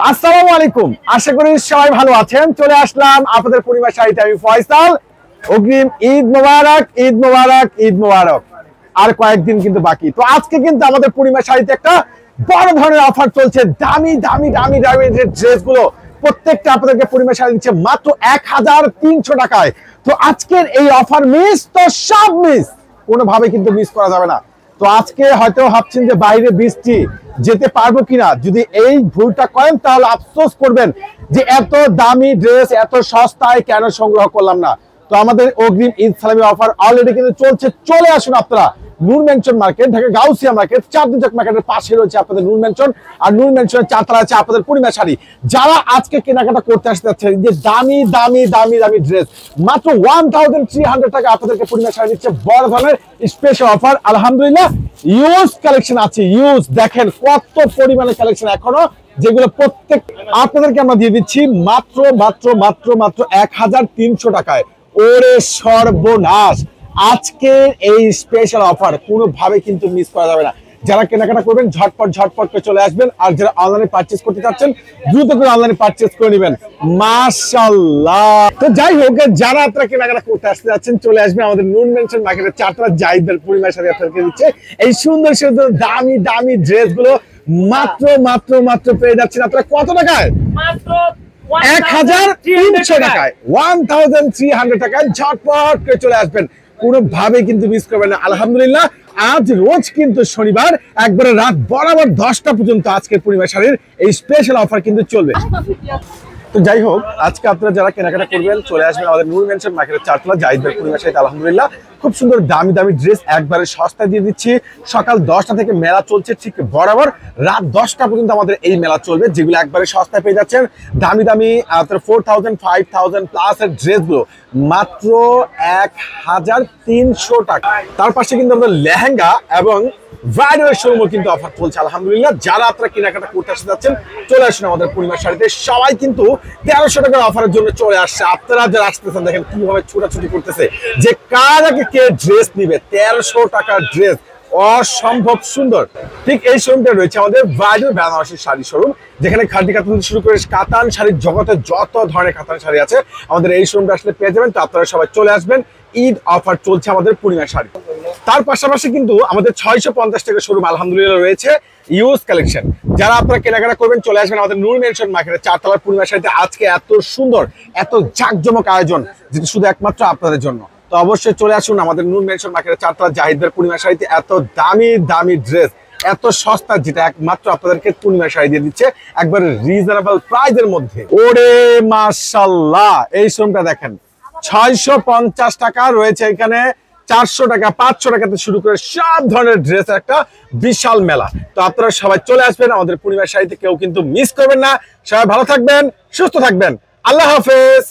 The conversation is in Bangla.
আসসালামু আলাইকুম, আশা করি সবাই ভালো আছেন। চলে আসলাম আপনাদের পূর্ণিমা শাড়িতে, আমি ফয়সাল। অগ্রিম ঈদ মোবারক, ঈদ মোবারক, ঈদ মোবারক। আর কয়েকদিন কিন্তু বাকি। তো আজকে কিন্তু আমাদের পূর্ণিমা শাড়িতে একটা বড় ধরনের অফার চলছে। দামি দামি দামি দামি যে ড্রেসগুলো প্রত্যেকটা আপনাদেরকে পূর্ণিমা শাড়ি দিচ্ছে মাত্র 1300 টাকায়। তো আজকের এই অফার মিস তো সব মিস, কোনোভাবে কিন্তু মিস করা যাবে না। তো আজকে হয়তো ভাবছেন যে বাইরে বৃষ্টি, যেতে পারবো কিনা। যদি এই ভুলটা করেন তাহলে আফসোস করবেন যে এত দামি ড্রেস এত সস্তায় কেন সংগ্রহ করলাম না। তো আমাদের অগ্রিম ঈদ সালামি অফার অলরেডি কিন্তু চলছে। চলে আসুন আপনারা Noor Mansion Market, Dhaka Gausia Market, Chandni Chawk মার্কেটের পাশে রয়েছে আপনাদের নূর মেনশন। আর নূর মেনশনের চারতলা আছে আপনাদের পূর্ণিমা শাড়ি। যারা আজকে কেনাকাটা করতে আসতে যাচ্ছেন, যে দামি দামি দামি দামি ড্রেস মাত্র 1300 টাকা আপনাদেরকে পূর্ণিমা শাড়ি দিচ্ছে। বড় ধরনের স্পেশাল অফার, আলহামদুলিল্লাহ। ইউজ কালেকশন আছে, ইউজ দেখেন কত পরিমাণে কালেকশন এখনো, যেগুলো প্রত্যেক আপনাদেরকে আমরা দিয়ে দিচ্ছি মাত্র মাত্র মাত্র মাত্র 1300 টাকায়। ওরে সর্বনাশ! আজকের এই স্পেশাল অফার কোনোভাবে কিন্তু মিস করা যাবে না। যারা কেনাকাটা করবেন ঝটপট ঝটপট করে চলে আসবেন। আর যারা অনলাইনে পারচেজ করতে চাচ্ছেন দ্রুত করে অনলাইনে পারচেজ করে নেবেন। মাশাআল্লাহ! তো যাই হোক, যারা আপনারা কেনাকাটা করতে আসতে যাচ্ছেন চলে আসবেন আমাদের নূর মেনশন মার্কেটের চারতলা জাহিদের পূর্ণিমা শাড়ি আপনাদেরকে দিচ্ছে এই সুন্দর সুন্দর দামি দামি ড্রেসগুলো মাত্র মাত্র মাত্র পেয়ে যাচ্ছেন আপনারা কত টাকায়? মাত্র 1300 টাকায়। 1300 টাকায় ঝটপট করে চলে আসবেন, কোনোভাবে কিন্তু মিস করবেন না। আলহামদুলিল্লাহ, আজ রোজ কিন্তু শনিবার, একবারে রাত বরাবর 10টা পর্যন্ত আজকের পূর্ণিমা শাড়ির এই স্পেশাল অফার কিন্তু চলবে। তো যাই হোক, আজকে আপনারা যারা কেনাকাটা করবেন চলে আসবেন আমাদের নূর মেনশন মার্কেটের চারতলা জাহিদের পূর্ণিমা শাড়িতে। আলহামদুলিল্লাহ, খুব সুন্দর দামি দামি ড্রেস একবারে সস্তা দিয়ে দিচ্ছি। সকাল 10টা থেকে মেলা চলছে, ঠিক বরাবর রাত 10টা পর্যন্ত আমাদের এই মেলা চলবে, যেগুলো একবারে সস্তায় পেয়ে যাচ্ছেন। দামি দামি 4000 5000 প্লাস এর ড্রেসগুলো মাত্র 1300 টাকা। তার পাশে কিন্তু আমাদের লেহেঙ্গা এবং ব্রাইডাল শোরুমও কিন্তু অফার চলছে। আলহামদুলিল্লাহ, যারা আপনারা কেনাকাটা করতে আসতে যাচ্ছেন চলে আসুন আমাদের পূর্ণিমা শাড়িতে। সবাই কিন্তু 1300 টাকার অফারের জন্য চলে আসছে। আপনারা যারা আসতেছেন দেখেন কিভাবে ছোটাছুটি করতেছে, যে কার আগে কে ড্রেস নিবে। 1300 টাকার ড্রেস অসম্ভব সুন্দর। ঠিক এই শোরুমটা রয়েছে আমাদের ব্রাইডাল বেনারসি শাড়ি শোরুম, যেখানে খাঁটি কাতান থেকে শুরু করে কাতান শাড়ির জগতে যত ধরনের কাতান শাড়ি আছে আমাদের এই শোরুমটা আসলে পেয়ে যাবেন। তো আপনারা সবাই চলে আসবেন, ঈদ অফার চলছে আমাদের পূর্ণিমা শাড়ি। তার পাশাপাশি কিন্তু আমাদের 650 টাকা শোরুম আলহামদুলিল্লাহ রয়েছে ইউজ কালেকশন। যারা আপনারা কেনাকাটা করবেন চলে আসবেন আমাদের নূর মেনশন মার্কেটের চারতলার পূর্ণিমা শাড়িতে। আজকে এত সুন্দর এত জাঁকজমক আয়োজন, যেটা শুধু একমাত্র আপনাদের জন্য। তো অবশ্যই চলে আসুন আমাদের নূর মেনশন মার্কেটের চারতলা জাহিদের পূর্ণিমা শাড়িতে। এত দামি দামি ড্রেস এত সস্তা, যেটা একমাত্র আপনাদেরকে পূর্ণিমা শাড়ি দিয়ে দিচ্ছে একবারে রিজনেবল প্রাইসের মধ্যে। ওরে মাশাআল্লাহ! এই শোরুমটা দেখেন, 650 টাকা রয়েছে এখানে, 400 টাকা 500 টাকাতে শুরু করে সব ধরনের ড্রেস একটা বিশাল মেলা। তো আপনারা সবাই চলে আসবেন আমাদের পূর্ণিমা শাড়িতে, কেউ কিন্তু মিস করবেন না। সবাই ভালো থাকবেন, সুস্থ থাকবেন। আল্লাহ হাফেজ।